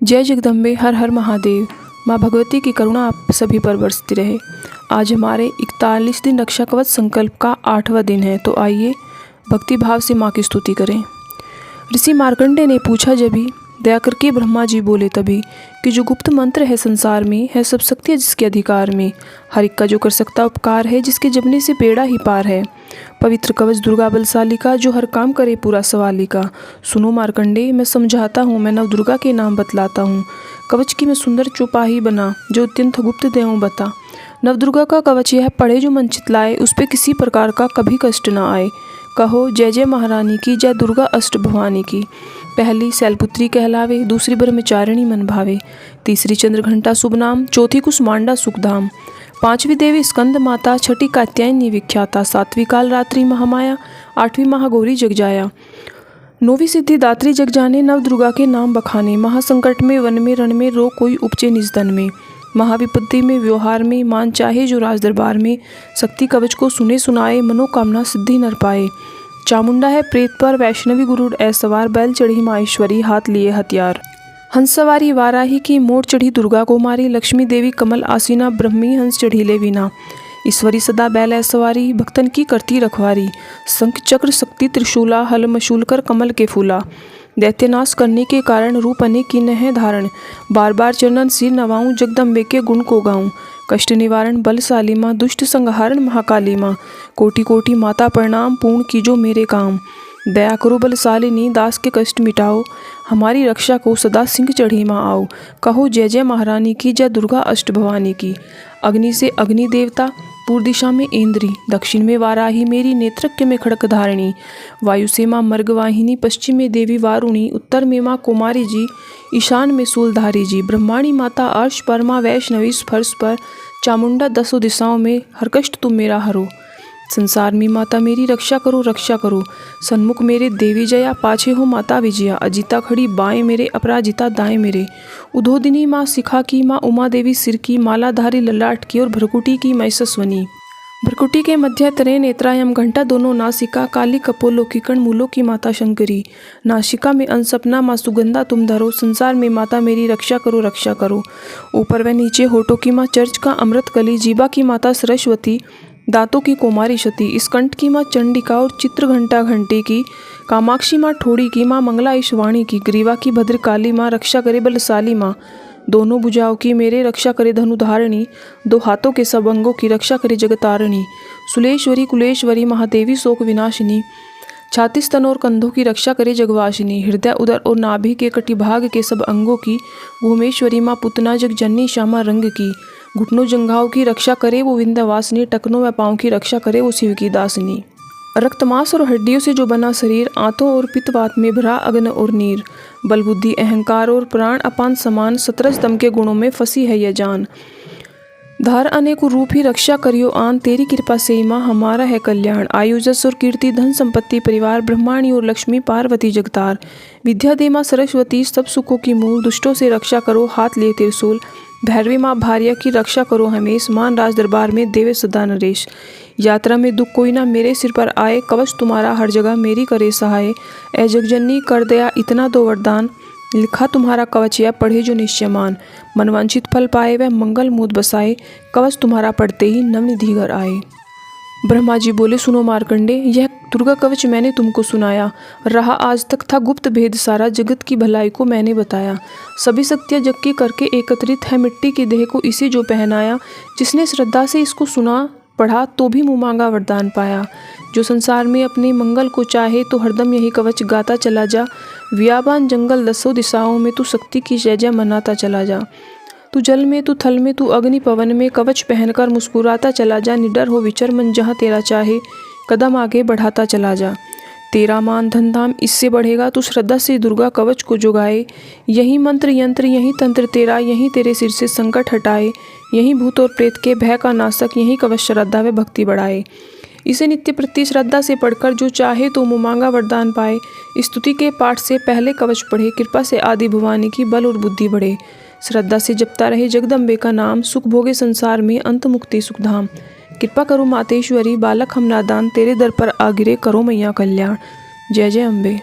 जय जगदम्बे, हर हर महादेव। माँ भगवती की करुणा आप सभी पर बरसती रहे। आज हमारे 41 दिन रक्षा कवच संकल्प का 8वां दिन है, तो आइए भक्ति भाव से माँ की स्तुति करें। ऋषि मार्कंडे ने पूछा जभी, दया करके ब्रह्मा जी बोले तभी, कि जो गुप्त मंत्र है संसार में, है सब शक्ति जिसके अधिकार में। हर एक का जो कर सकता उपकार है, जिसके जपने से बेड़ा ही पार है। पवित्र कवच दुर्गा बलशाली का, जो हर काम करे पूरा सवाली का। सुनो मार्कंडे, मैं समझाता हूँ, मैं नव दुर्गा के नाम बतलाता हूँ। कवच की मैं सुंदर चौपाही बना, जो अत्यंत गुप्त देऊँ बता। नव दुर्गा का कवच यह पढ़े जो मन चितलाए, उस पे किसी प्रकार का कभी कष्ट न आए। कहो जय जय महारानी की, जय दुर्गा अष्ट भवानी की। पहली शैलपुत्री कहलावे, दूसरी ब्रह्मचारिणी मन भावे, तीसरी चंद्रघंटा शुभ नाम, चौथी कुसमांडा सुखधाम, पांचवी देवी स्कंद माता, छठी कात्यायनी विख्याता, सातवीं काल रात्रि महामाया, आठवीं महागौरी जगजाया, नौवीं सिद्धि दात्री जग जाने। नव दुर्गा के नाम बखाने, महासंकट में वन में रण में रो कोई उपजे निज धन में। महाविपत्ति में व्यवहार में, मान चाहे जो राज दरबार में। शक्ति कवच को सुने सुनाए, मनोकामना सिद्धि नर पाए। चामुंडा है प्रेत पर, वैष्णवी गुरुड़ ऐसवार, बैल चढ़ी माहेश्वरी, हाथ लिए हथियार। हंस सवारी वाराही की, मोड़ चढ़ी दुर्गा को मारी। लक्ष्मी देवी कमल आसीना, ब्रह्मी हंस चढ़ीले वीना। ईश्वरी सदा बैल ऐसवारी, भक्तन की करती रखवारी। शंख चक्र शक्ति त्रिशूला, हल मशूल कर कमल के फूला। दैत्यनाश करने के कारण, रूप अनेक की है धारण। बार बार चरणन सिर नवाऊं, जगदम्बे के गुण को गाऊं। कष्ट निवारण बलशाली माँ, दुष्ट संहारण महाकाली माँ। कोटि कोटि माता प्रणाम, पूर्ण कीजो मेरे काम। दया करो बलशालिनी, दास के कष्ट मिटाओ। हमारी रक्षा को सदा सिंह चढ़ी माँ आओ। कहो जय जय महारानी की, जय दुर्गा अष्ट भवानी की। अग्नि से अग्नि देवता, पूर्व दिशा में इंद्री, दक्षिण में वाराही मेरी, नेत्रक्य में खड़क धारिणी। वायु से माँ मर्गवाहिनी, पश्चिम में देवी वारुणी, उत्तर में माँ कुमारी जी, ईशान में सूलधारी जी। ब्रह्माणी माता अर्श पर, माँ वैष्णवी स्पर्श पर, चामुंडा दसों दिशाओं में, हर कष्ट तुम मेरा हरो। संसार में माता मेरी रक्षा करो रक्षा करो। सन्मुख मेरे देवी जया, पाछे हो माता विजया। अजिता खड़ी बाएं मेरे, अपराजिता दाएं मेरे। उधोदिनी माँ शिखा की, माँ उमा देवी सिर की, मालाधारी ललाट की, और भ्रकुटी की मैसस्वनी। भ्रकुटी के मध्य तरे नेत्रायम, घंटा दोनों नासिका, काली कपोलो की कण मूलों की माता शंकरी। नासिका में अनसपना, माँ सुगंधा तुम धरो। संसार में माता मेरी रक्षा करो रक्षा करो। ऊपर व नीचे होठों की माँ चर्च का अमृत कली, जीवा की माता सरस्वती, दांतों की कुमारी शती। स्कंठ की माँ चंडिका, और चित्र घंटा घंटी की। कामाक्षी माँ ठोड़ी की, माँ मंगला ईशवाणी की। ग्रीवा की भद्रकाली माँ, रक्षा करे बलशाली माँ। दोनों भुजाओं की मेरे, रक्षा करे धनुधारिणी। दो हाथों के सब अंगों की, रक्षा करे जगतारिणी। सुलेश्वरी कुलेश्वरी, महादेवी शोक विनाशिनी। छाती स्तन और कंधों की, रक्षा करे जगवासिनी। हृदय उदर और नाभि के कटिभाग के सब अंगों की, भूमेश्वरी माँ पुतना जगजननी श्यामा रंग की। घुटनों जंघाओं की, रक्षा करे वो विंध्यवासिनी। टखनों व पाँव की, रक्षा करे वो शिव की दासिनी। रक्तमांस और हड्डियों से जो बना शरीर, आंतों और पित्तवात में भरा अग्न और नीर। बल बुद्धि अहंकार और प्राण अपान समान, 17 स्तंभ के गुणों में फंसी है यह जान। धार अनेक रूप ही, रक्षा करियो आन। तेरी कृपा से माँ हमारा है कल्याण। आयु जस और कीर्ति, धन संपत्ति परिवार, ब्रह्माणी और लक्ष्मी पार्वती जगतार। विद्या दे माँ सरस्वती, सब सुखों की मूल। दुष्टों से रक्षा करो, हाथ लिए त्रिशूल। भैरवी माँ भार्या की, रक्षा करो हमेश। मान राज दरबार में देवे सदा नरेश। यात्रा में दुख कोई ना मेरे सिर पर आए, कवच तुम्हारा हर जगह मेरी करे सहाय। ऐ जगजननी कर दया इतना दो वरदान, लिखा तुम्हारा कवच यह पढ़े जो निश्चयमान। मनवांछित फल पाए वह मंगल मूद बसाए, कवच तुम्हारा पढ़ते ही नवनिधि घर आए। ब्रह्मा जी बोले, सुनो मार्कंडे, यह दुर्गा कवच मैंने तुमको सुनाया। रहा आज तक था गुप्त भेद सारा, जगत की भलाई को मैंने बताया। सभी शक्तियाँ जग के करके एकत्रित है, मिट्टी की देह को इसे जो पहनाया। जिसने श्रद्धा से इसको सुना पढ़ा, तो भी मुँह मांगा वरदान पाया। जो संसार में अपने मंगल को चाहे, तो हरदम यही कवच गाता चला जा। व्यापान जंगल दसों दिशाओं में, तू शक्ति की जय जय मनाता चला जा। तू जल में तू थल में तू अग्नि पवन में, कवच पहनकर मुस्कुराता चला जा। निडर हो विचर मन जहाँ तेरा चाहे, कदम आगे बढ़ाता चला जा। तेरा मान धन धाम इससे बढ़ेगा, तू श्रद्धा से दुर्गा कवच को जुगाए। यही मंत्र यंत्र यही तंत्र तेरा, यही तेरे सिर से संकट हटाए। यही भूत और प्रेत के भय का नाशक, यही कवच श्रद्धा व भक्ति बढ़ाए। इसे नित्य प्रति श्रद्धा से पढ़कर जो चाहे तो मुँह मांगा वरदान पाए। स्तुति के पाठ से पहले कवच पढ़े, कृपा से आदि भवानी की बल और बुद्धि बढ़े। श्रद्धा से जपता रहे जगदम्बे का नाम, सुख भोगे संसार में अंत मुक्ति सुखधाम। कृपा करो मातेश्वरी, बालक हम नादान, तेरे दर पर आ गिरे करो मैया कल्याण। जय जय अम्बे।